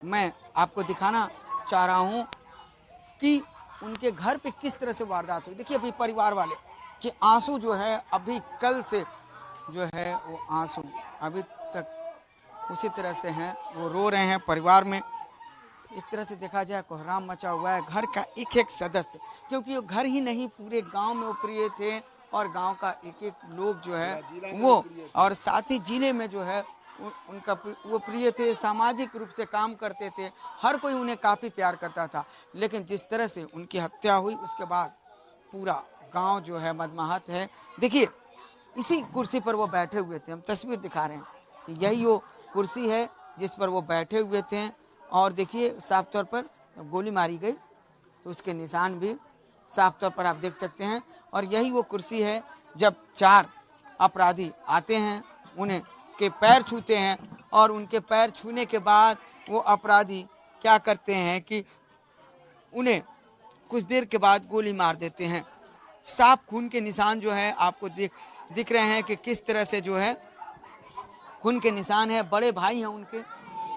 मैं आपको दिखाना चाह रहा हूँ कि उनके घर पे किस तरह से वारदात हुई। देखिए अभी परिवार वाले कि आंसू जो है अभी कल से जो है वो आंसू अभी तक उसी तरह से हैं, वो रो रहे हैं। परिवार में एक तरह से देखा जाए कोहराम मचा हुआ है। घर का एक एक सदस्य, क्योंकि वो घर ही नहीं पूरे गांव में वो प्रिय थे और गांव का एक एक लोग जो है वो, और साथ ही जिले में जो है उनका वो प्रिय थे। सामाजिक रूप से काम करते थे, हर कोई उन्हें काफ़ी प्यार करता था। लेकिन जिस तरह से उनकी हत्या हुई उसके बाद पूरा गांव जो है मदमाहत है। देखिए इसी कुर्सी पर वो बैठे हुए थे, हम तस्वीर दिखा रहे हैं कि यही वो कुर्सी है जिस पर वो बैठे हुए थे। और देखिए साफ तौर पर गोली मारी गई तो उसके निशान भी साफ तौर पर आप देख सकते हैं। और यही वो कुर्सी है जब चार अपराधी आते हैं, उन्हें के पैर छूते हैं और उनके पैर छूने के बाद वो अपराधी क्या करते हैं कि उन्हें कुछ देर के बाद गोली मार देते हैं। साफ खून के निशान जो है आपको दिख रहे हैं कि किस तरह से जो है खून के निशान है। बड़े भाई हैं उनके।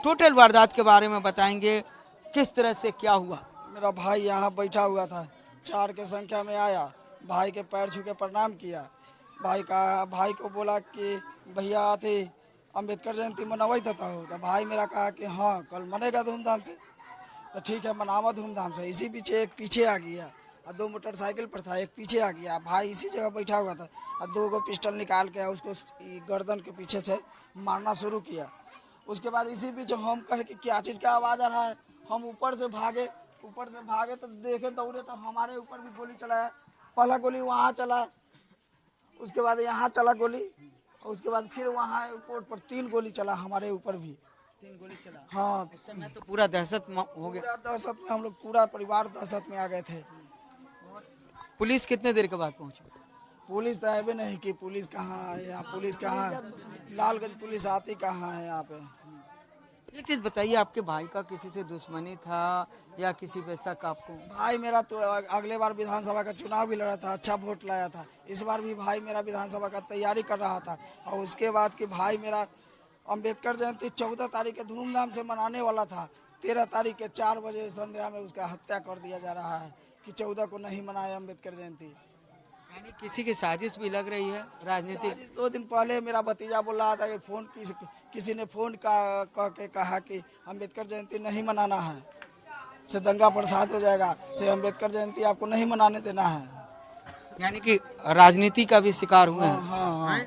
टोटल वारदात के बारे में बताएंगे किस तरह से क्या हुआ। मेरा भाई यहाँ बैठा हुआ था, 4 के संख्या में आया, भाई के पैर छू के प्रणाम किया। भाई को बोला कि भैया थे अम्बेडकर जयंती मनवाई था तो भाई मेरा कहा कि हाँ कल मनेगा धूमधाम से। तो ठीक है मनावा धूमधाम से। इसी पीछे एक पीछे आ गया और 2 मोटरसाइकिल पर था, एक पीछे आ गया। भाई इसी जगह बैठा हुआ था और 2 पिस्टल निकाल के उसको गर्दन के पीछे से मारना शुरू किया। उसके बाद इसी बीच हम कहे कि क्या चीज़ का आवाज़ आ रहा है। हम ऊपर से भागे तो देखे दौड़े तो हमारे ऊपर भी गोली चलाया। पहला गोली वहाँ चला, उसके बाद यहाँ चला गोली, और उसके बाद फिर वहाँ कोर्ट पर 3 गोली चला हमारे ऊपर भी। 3 गोली चला। हाँ उस समय तो पूरा दहशत हो गया। पूरा दहशत में हम लोग पूरा परिवार दहशत में आ गए थे। पुलिस कितने देर के बाद पहुंची? पुलिस तो अभी नहीं की। पुलिस कहाँ है यहाँ? पुलिस कहाँ है? लालगंज पुलिस आती कहाँ है यहाँ पे? एक चीज बताइए, आपके भाई का किसी से दुश्मनी था या किसी वैसा का आपको? भाई मेरा तो अगले बार विधानसभा का चुनाव भी लड़ा था, अच्छा वोट लाया था। इस बार भी भाई मेरा विधानसभा का तैयारी कर रहा था। और उसके बाद कि भाई मेरा अम्बेडकर जयंती 14 तारीख के धूमधाम से मनाने वाला था। 13 तारीख के 4 बजे संध्या में उसका हत्या कर दिया जा रहा है कि 14 को नहीं मनाए अम्बेडकर जयंती। यानी किसी की साजिश भी लग रही है राजनीतिक। 2 दिन पहले मेरा भतीजा बोल रहा था कि किसी ने फोन कह के कहा कि अम्बेडकर जयंती नहीं मनाना है, से दंगा फसाद हो जाएगा, से अम्बेडकर जयंती आपको नहीं मनाने देना है। यानी कि राजनीति का भी शिकार हुए हाँ हैं। हाँ हाँ।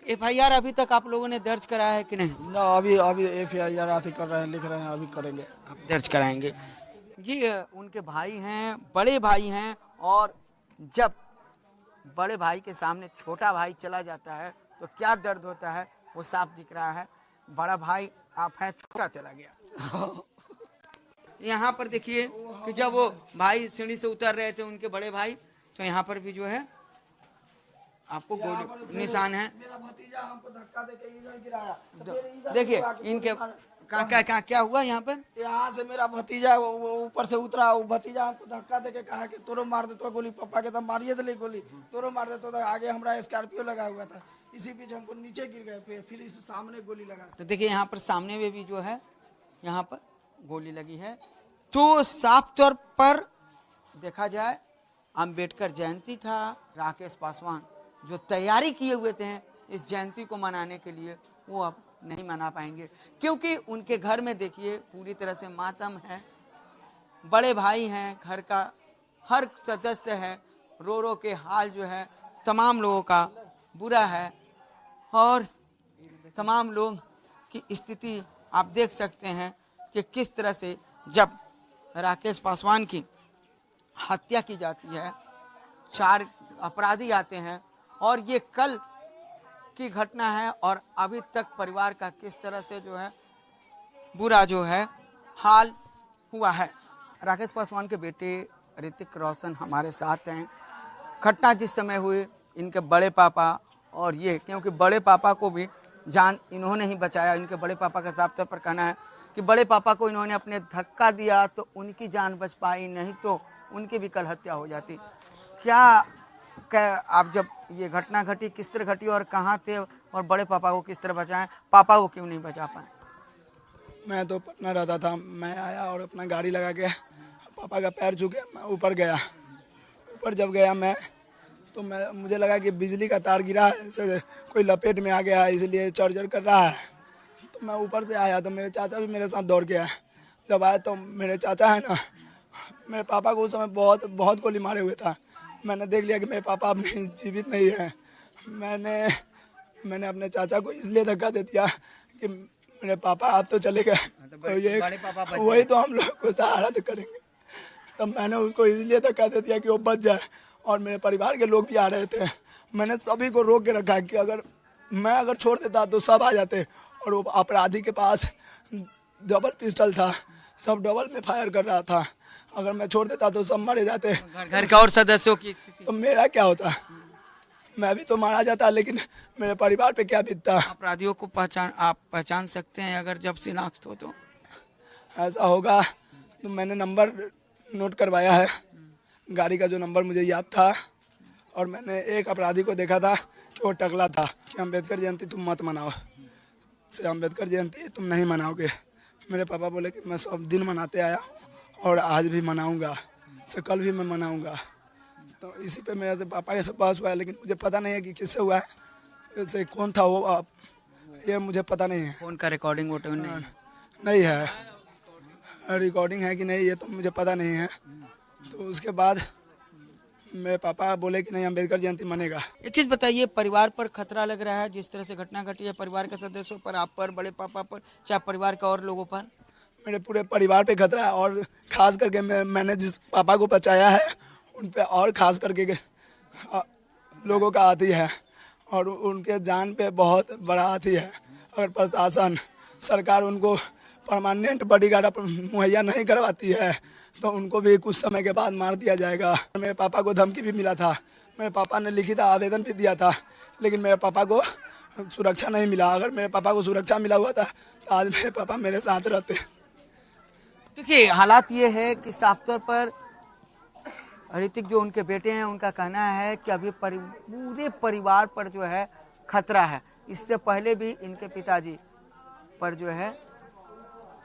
FIR अभी तक आप लोगों ने दर्ज कराया है कि नहीं? ना अभी अभी FIR आती कर रहे हैं, लिख रहे हैं, अभी करेंगे। आप दर्ज कराएंगे। ये उनके भाई हैं, बड़े भाई हैं। और जब बड़े भाई के सामने छोटा भाई चला जाता है तो क्या दर्द होता है वो साफ दिख रहा है। बड़ा भाई आप हैं, छोटा चला गया। यहाँ पर देखिए कि जब वो भाई सीढ़ी से उतर रहे थे उनके बड़े भाई, तो यहाँ पर भी जो है आपको गोली निशान है। मेरा भतीजा हमको धक्का देके इधर गिराया। देखिए इनके क्या हुआ यहाँ पर। यहाँ से मेरा भतीजा वो ऊपर से उतरा, वो भतीजा हमको धक्का देके कहा कि तोरो मार दे तो गोली, पापा के तो मारिए दिले गोली, तोरो मार दे तो आगे हमारा स्कॉर्पियो लगा हुआ था। इसी बीच हमको नीचे गिर गए, फिर इस सामने गोली लगा। तो देखिए यहाँ पर सामने में भी जो है यहाँ पर गोली लगी है। तो साफ तौर पर देखा जाए अंबेडकर जयंती था। राकेश पासवान जो तैयारी किए हुए थे इस जयंती को मनाने के लिए, वो अब नहीं मना पाएंगे क्योंकि उनके घर में देखिए पूरी तरह से मातम है। बड़े भाई हैं, घर का हर सदस्य है, रो रो के हाल जो है तमाम लोगों का बुरा है। और तमाम लोग की स्थिति आप देख सकते हैं कि किस तरह से जब राकेश पासवान की हत्या की जाती है, 4 अपराधी आते हैं और ये कल की घटना है। और अभी तक परिवार का किस तरह से जो है बुरा जो है हाल हुआ है। राकेश पासवान के बेटे ऋतिक रोशन हमारे साथ हैं। घटना जिस समय हुई इनके बड़े पापा और ये, क्योंकि बड़े पापा को भी जान इन्होंने ही बचाया। इनके बड़े पापा का साफ तौर पर कहना है कि बड़े पापा को इन्होंने अपने धक्का दिया तो उनकी जान बच पाई, नहीं तो उनकी भी कल हत्या हो जाती। क्या आप जब ये घटना घटी किस तरह घटी और कहाँ थे और बड़े पापा को किस तरह बचाएं, पापा को क्यों नहीं बचा पाए? मैं तो पटना रहता था। मैं आया और अपना गाड़ी लगा के पापा का पैर छू के मैं ऊपर गया। ऊपर जब गया मैं तो मुझे लगा कि बिजली का तार गिरा है, इससे कोई लपेट में आ गया है, इसलिए चर्चर कर रहा है। तो मैं ऊपर से आया तो मेरे चाचा भी मेरे साथ दौड़ के आए। जब आए तो मेरे चाचा है ना, मेरे पापा को उस समय बहुत गोली मारे हुए था। मैंने देख लिया कि मेरे पापा अब नहीं जीवित नहीं है। मैंने अपने चाचा को इसलिए धक्का दे दिया कि मेरे पापा अब तो चले गए, तो ये वही तो हम लोग को सहारा तो करेंगे। तब मैंने उसको इसलिए धक्का दे दिया कि वो बच जाए। और मेरे परिवार के लोग भी आ रहे थे। मैंने सभी को रोक के रखा कि अगर छोड़ देता तो सब आ जाते। और वो अपराधी के पास डबल पिस्टल था, सब डबल में फायर कर रहा था। अगर मैं छोड़ देता तो सब मरे जाते। घर का और सदस्यों की तो मेरा क्या होता, मैं भी तो मारा जाता, लेकिन मेरे परिवार पे क्या बीतता। अपराधियों को आप पहचान सकते हैं अगर जब शिनाख्त हो तो? ऐसा होगा तो मैंने नंबर नोट करवाया है, गाड़ी का जो नंबर मुझे याद था। और मैंने एक अपराधी को देखा था कि वो टकला था कि अम्बेडकर जयंती तुम मत मनाओ, अम्बेडकर जयंती तुम नहीं मनाओगे। मेरे पापा बोले कि मैं सब दिन मनाते आया हूँ और आज भी मनाऊंगा, से कल भी मैं मनाऊंगा। तो इसी पे मेरा पापा के पास हुआ है, लेकिन मुझे पता नहीं है कि किससे हुआ है, इससे कौन था वो, आप ये मुझे पता नहीं है। फोन का रिकॉर्डिंग वोटिंग नहीं है, रिकॉर्डिंग है कि नहीं ये तो मुझे पता नहीं है। तो उसके बाद मेरे पापा बोले कि नहीं अम्बेडकर जयंती मनेगा। एक चीज बताइए, परिवार पर खतरा लग रहा है जिस तरह से घटना घटी है, परिवार के सदस्यों पर, आप पर, बड़े पापा पर, चाहे परिवार के और लोगों पर? मेरे पूरे परिवार पे खतरा है। और खास करके मैंने जिस पापा को बचाया है उन पे और खास करके लोगों का आती है और उनके जान पे बहुत बड़ा आती है। अगर प्रशासन सरकार उनको परमानेंट बॉडीगार्ड मुहैया नहीं करवाती है तो उनको भी कुछ समय के बाद मार दिया जाएगा। मेरे पापा को धमकी भी मिला था, मेरे पापा ने लिखित आवेदन भी दिया था, लेकिन मेरे पापा को सुरक्षा नहीं मिला। अगर मेरे पापा को सुरक्षा मिला हुआ था तो आज मेरे पापा मेरे साथ रहते। देखिए, हालात ये है कि साफ तौर पर ऋतिक जो उनके बेटे हैं उनका कहना है कि अभी पूरे परिवार पर जो है खतरा है। इससे पहले भी इनके पिताजी पर जो है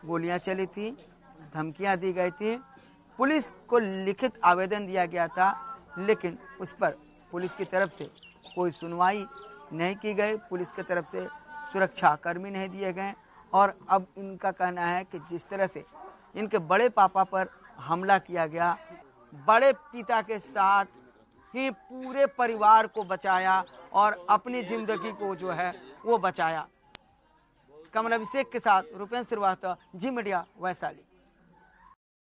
गोलियां चली थी, धमकियां दी गई थी, पुलिस को लिखित आवेदन दिया गया था, लेकिन उस पर पुलिस की तरफ से कोई सुनवाई नहीं की गई, पुलिस की तरफ से सुरक्षा कर्मी नहीं दिए गए। और अब इनका कहना है कि जिस तरह से इनके बड़े पापा पर हमला किया गया, बड़े पिता के साथ ही पूरे परिवार को बचाया और अपनी जिंदगी को जो है वो बचाया। कमल अभिषेक के साथ रुपेंद्र श्रीवास्तव, जी मीडिया, वैशाली।